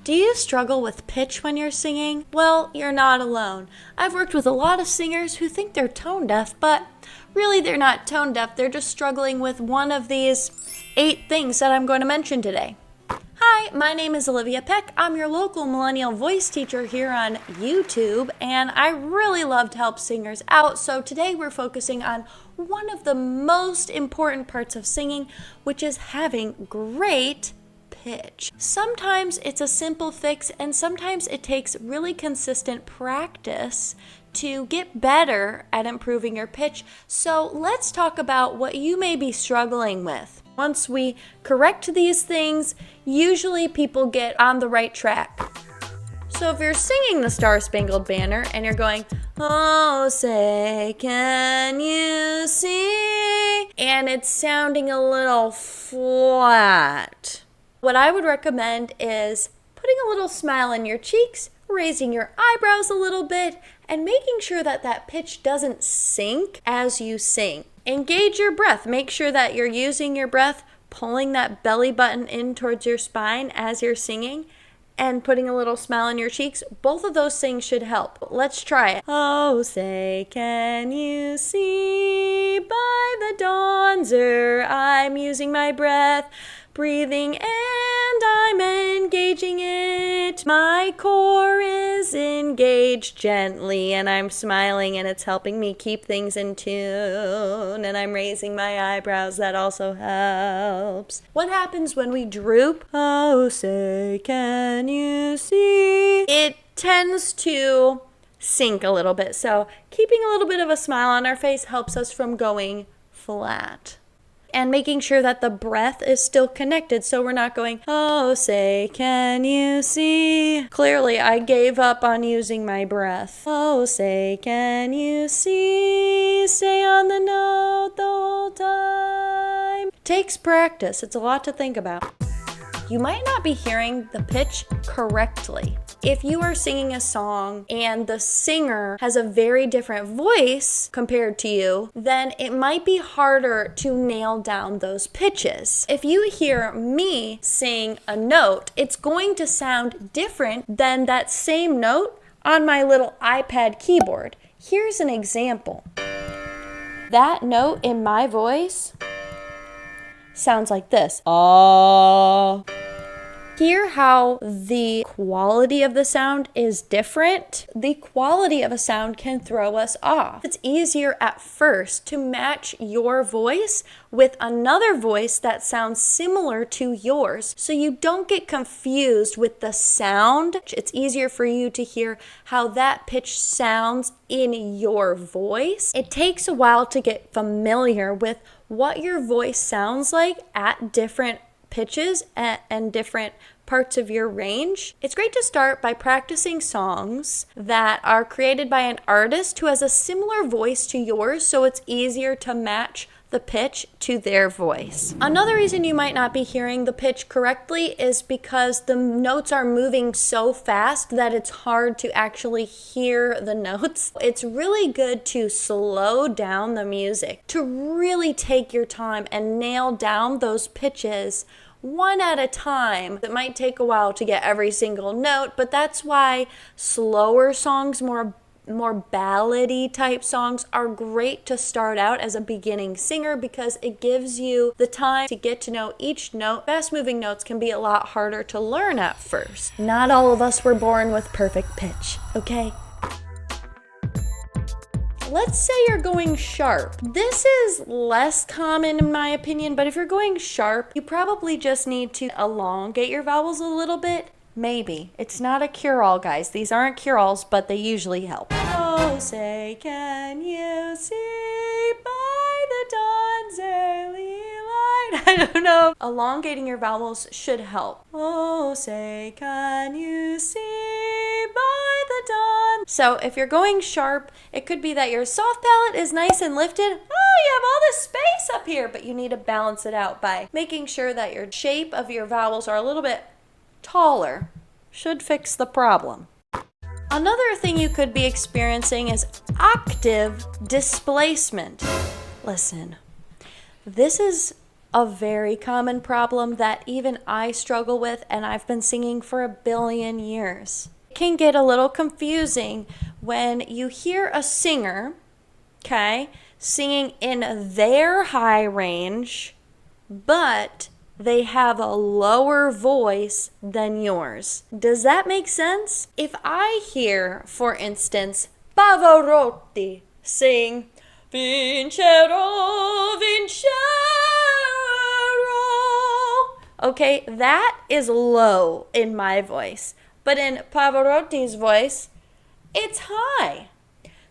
Do you struggle with pitch when you're singing? Well, you're not alone. I've worked with a lot of singers who think they're tone deaf, but really they're not tone deaf. They're just struggling with one of these 8 things that I'm going to mention today. Hi, my name is Olivia Peck. I'm your local millennial voice teacher here on YouTube, and I really love to help singers out. So today we're focusing on one of the most important parts of singing, which is having great pitch. Sometimes it's a simple fix, and sometimes it takes really consistent practice to get better at improving your pitch. So let's talk about what you may be struggling with. Once we correct these things, usually people get on the right track. So if you're singing the Star-Spangled Banner and you're going, "Oh, say, can you see?" and it's sounding a little flat, what I would recommend is putting a little smile in your cheeks, raising your eyebrows a little bit, and making sure that that pitch doesn't sink as you sing. Engage your breath. Make sure that you're using your breath, pulling that belly button in towards your spine as you're singing, and putting a little smile on your cheeks. Both of those things should help. Let's try it. Oh, say, can you see by the dawn's hour I'm using my breath, breathing, and I'm engaging it. My core is engaged gently, and I'm smiling, and it's helping me keep things in tune, and I'm raising my eyebrows. That also helps. What happens when we droop? Oh, say, can you see? It tends to sink a little bit, so keeping a little bit of a smile on our face helps us from going flat. And making sure that the breath is still connected, so we're not going, "Oh, say, can you see?" Clearly, I gave up on using my breath. Oh, say, can you see? Stay on the note the whole time. Takes practice. It's a lot to think about. You might not be hearing the pitch correctly. If you are singing a song and the singer has a very different voice compared to you, then it might be harder to nail down those pitches. If you hear me sing a note, it's going to sound different than that same note on my little iPad keyboard. Here's an example. That note in my voice sounds like this. Ah. Hear how the quality of the sound is different? The quality of a sound can throw us off. It's easier at first to match your voice with another voice that sounds similar to yours, so you don't get confused with the sound. It's easier for you to hear how that pitch sounds in your voice. It takes a while to get familiar with what your voice sounds like at different pitches and different parts of your range. It's great to start by practicing songs that are created by an artist who has a similar voice to yours, so it's easier to match the pitch to their voice. Another reason you might not be hearing the pitch correctly is because the notes are moving so fast that it's hard to actually hear the notes. It's really good to slow down the music, to really take your time and nail down those pitches one at a time. It might take a while to get every single note, but that's why slower songs, more ballady type songs are great to start out as a beginning singer, because it gives you the time to get to know each note. Fast moving notes can be a lot harder to learn at first. Not all of us were born with perfect pitch, okay? Let's say you're going sharp. This is less common in my opinion, but if you're going sharp, you probably just need to elongate your vowels a little bit. Maybe. It's not a cure-all, guys. These aren't cure-alls, but they usually help. Oh, say, can you see by the dawn's early light? I don't know. Elongating your vowels should help. Oh, say, can you see by the dawn? So if you're going sharp, it could be that your soft palate is nice and lifted. Oh, you have all this space up here, but you need to balance it out by making sure that your shape of your vowels are a little bit taller. Should fix the problem. Another thing you could be experiencing is octave displacement. Listen, this is a very common problem that even I struggle with, and I've been singing for a billion years. It can get a little confusing when you hear a singer, okay, singing in their high range, but they have a lower voice than yours. Does that make sense? If I hear, for instance, Pavarotti sing Vincero, Vincero, okay, that is low in my voice. But in Pavarotti's voice, it's high.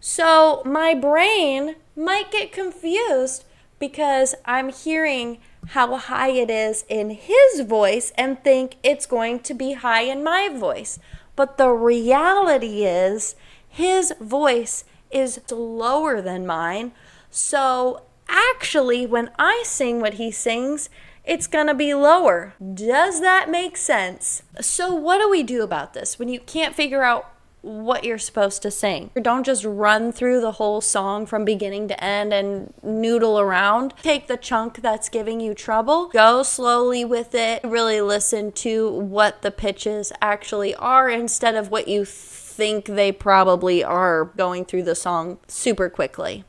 So my brain might get confused because I'm hearing how high it is in his voice and think it's going to be high in my voice. But the reality is his voice is lower than mine. So actually, when I sing what he sings, it's going to be lower. Does that make sense? So what do we do about this when you can't figure out what you're supposed to sing? Don't just run through the whole song from beginning to end and noodle around. Take the chunk that's giving you trouble, go slowly with it, really listen to what the pitches actually are instead of what you think they probably are, going through the song super quickly.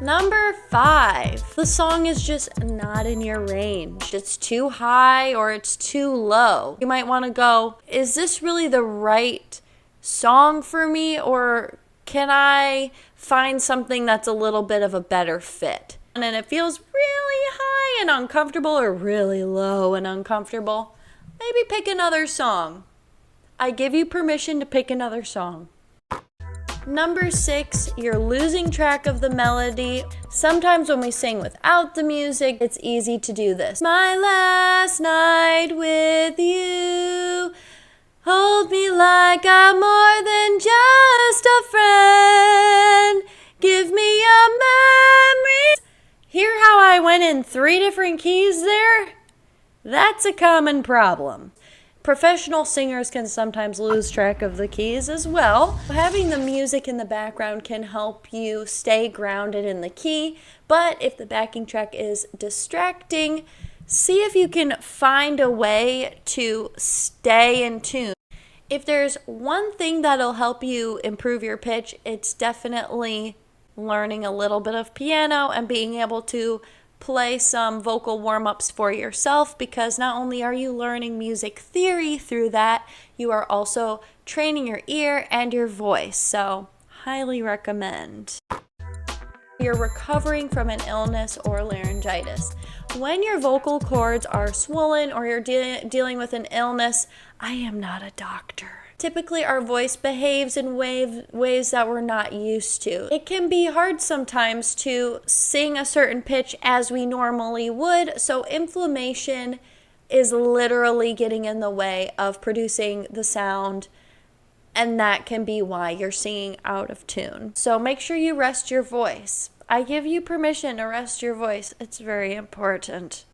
Number 5, the song is just not in your range. It's too high or it's too low. You might want to go, is this really the right song for me, or can I find something that's a little bit of a better fit? And then it feels really high and uncomfortable or really low and uncomfortable. Maybe pick another song. I give you permission to pick another song. Number 6, you're losing track of the melody. Sometimes when we sing without the music, it's easy to do this. My last night with you, hold me like I'm more than just a friend. Give me a memory. Hear how I went in 3 different keys there? That's a common problem. Professional singers can sometimes lose track of the keys as well. Having the music in the background can help you stay grounded in the key, but if the backing track is distracting, see if you can find a way to stay in tune. If there's one thing that'll help you improve your pitch, it's definitely learning a little bit of piano and being able to play some vocal warm-ups for yourself, because not only are you learning music theory through that, you are also training your ear and your voice. So, highly recommend. You're recovering from an illness or laryngitis. When your vocal cords are swollen or you're dealing with an illness, I am not a doctor. Typically, our voice behaves in ways that we're not used to. It can be hard sometimes to sing a certain pitch as we normally would, so inflammation is literally getting in the way of producing the sound, and that can be why you're singing out of tune. So make sure you rest your voice. I give you permission to rest your voice. It's very important.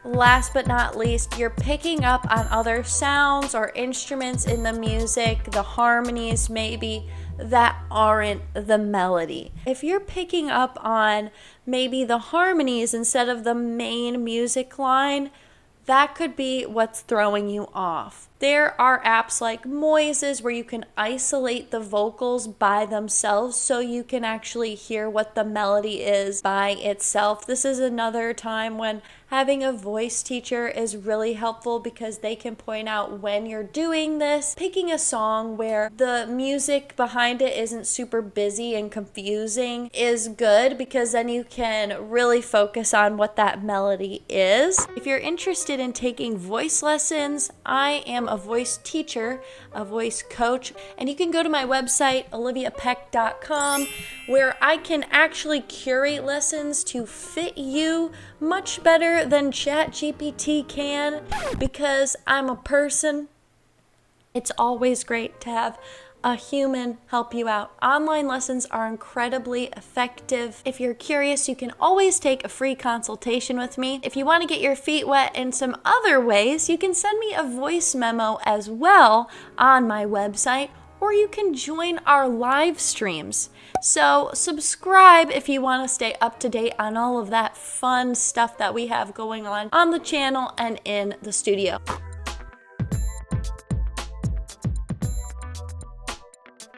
Last but not least, you're picking up on other sounds or instruments in the music, the harmonies maybe, that aren't the melody. If you're picking up on maybe the harmonies instead of the main music line, that could be what's throwing you off. There are apps like Moises where you can isolate the vocals by themselves so you can actually hear what the melody is by itself. This is another time when having a voice teacher is really helpful because they can point out when you're doing this. Picking a song where the music behind it isn't super busy and confusing is good, because then you can really focus on what that melody is. If you're interested in taking voice lessons, I am a voice teacher, a voice coach, and you can go to my website, oliviapeck.com, where I can actually curate lessons to fit you much better than ChatGPT can, because I'm a person. It's always great to have a human help you out. Online lessons are incredibly effective. If you're curious, you can always take a free consultation with me. If you want to get your feet wet in some other ways, you can send me a voice memo as well on my website, or you can join our live streams. So subscribe if you want to stay up to date on all of that fun stuff that we have going on the channel and in the studio.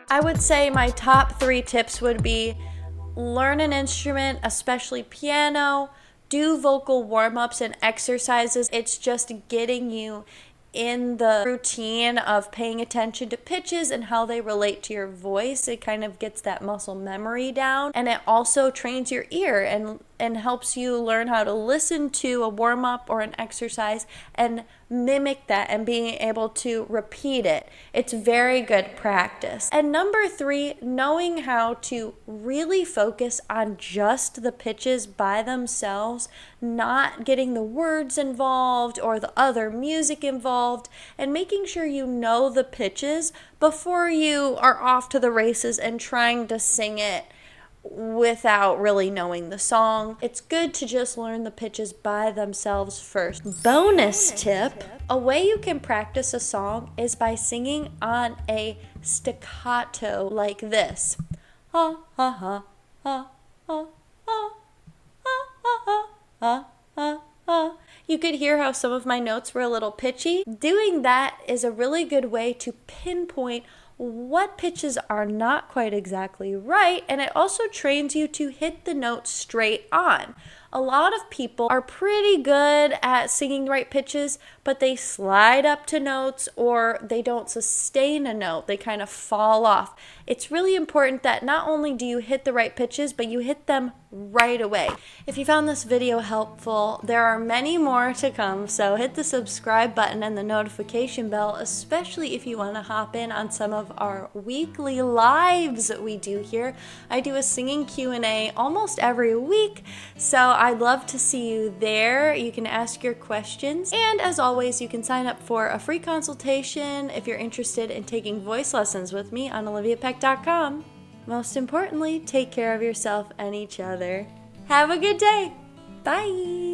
I would say my top 3 tips would be learn an instrument, especially piano, do vocal warm-ups and exercises. It's just getting you in the routine of paying attention to pitches and how they relate to your voice. It kind of gets that muscle memory down, and it also trains your ear and helps you learn how to listen to a warm-up or an exercise and mimic that and being able to repeat it. It's very good practice. And number 3, knowing how to really focus on just the pitches by themselves, not getting the words involved or the other music involved, and making sure you know the pitches before you are off to the races and trying to sing it without really knowing the song. It's good to just learn the pitches by themselves first. Bonus tip, a way you can practice a song is by singing on a staccato like this. Ha ha ha ha ha ha ha ha ha ha. You could hear how some of my notes were a little pitchy. Doing that is a really good way to pinpoint what pitches are not quite exactly right, and it also trains you to hit the note straight on. A lot of people are pretty good at singing right pitches, but they slide up to notes or they don't sustain a note. They kind of fall off. It's really important that not only do you hit the right pitches, but you hit them right away. If you found this video helpful, there are many more to come, so hit the subscribe button and the notification bell, especially if you want to hop in on some of our weekly lives that we do here. I do a singing Q&A almost every week, so I'd love to see you there. You can ask your questions, and as always, you can sign up for a free consultation if you're interested in taking voice lessons with me on oliviapeck.com. Most importantly, take care of yourself and each other. Have a good day. Bye.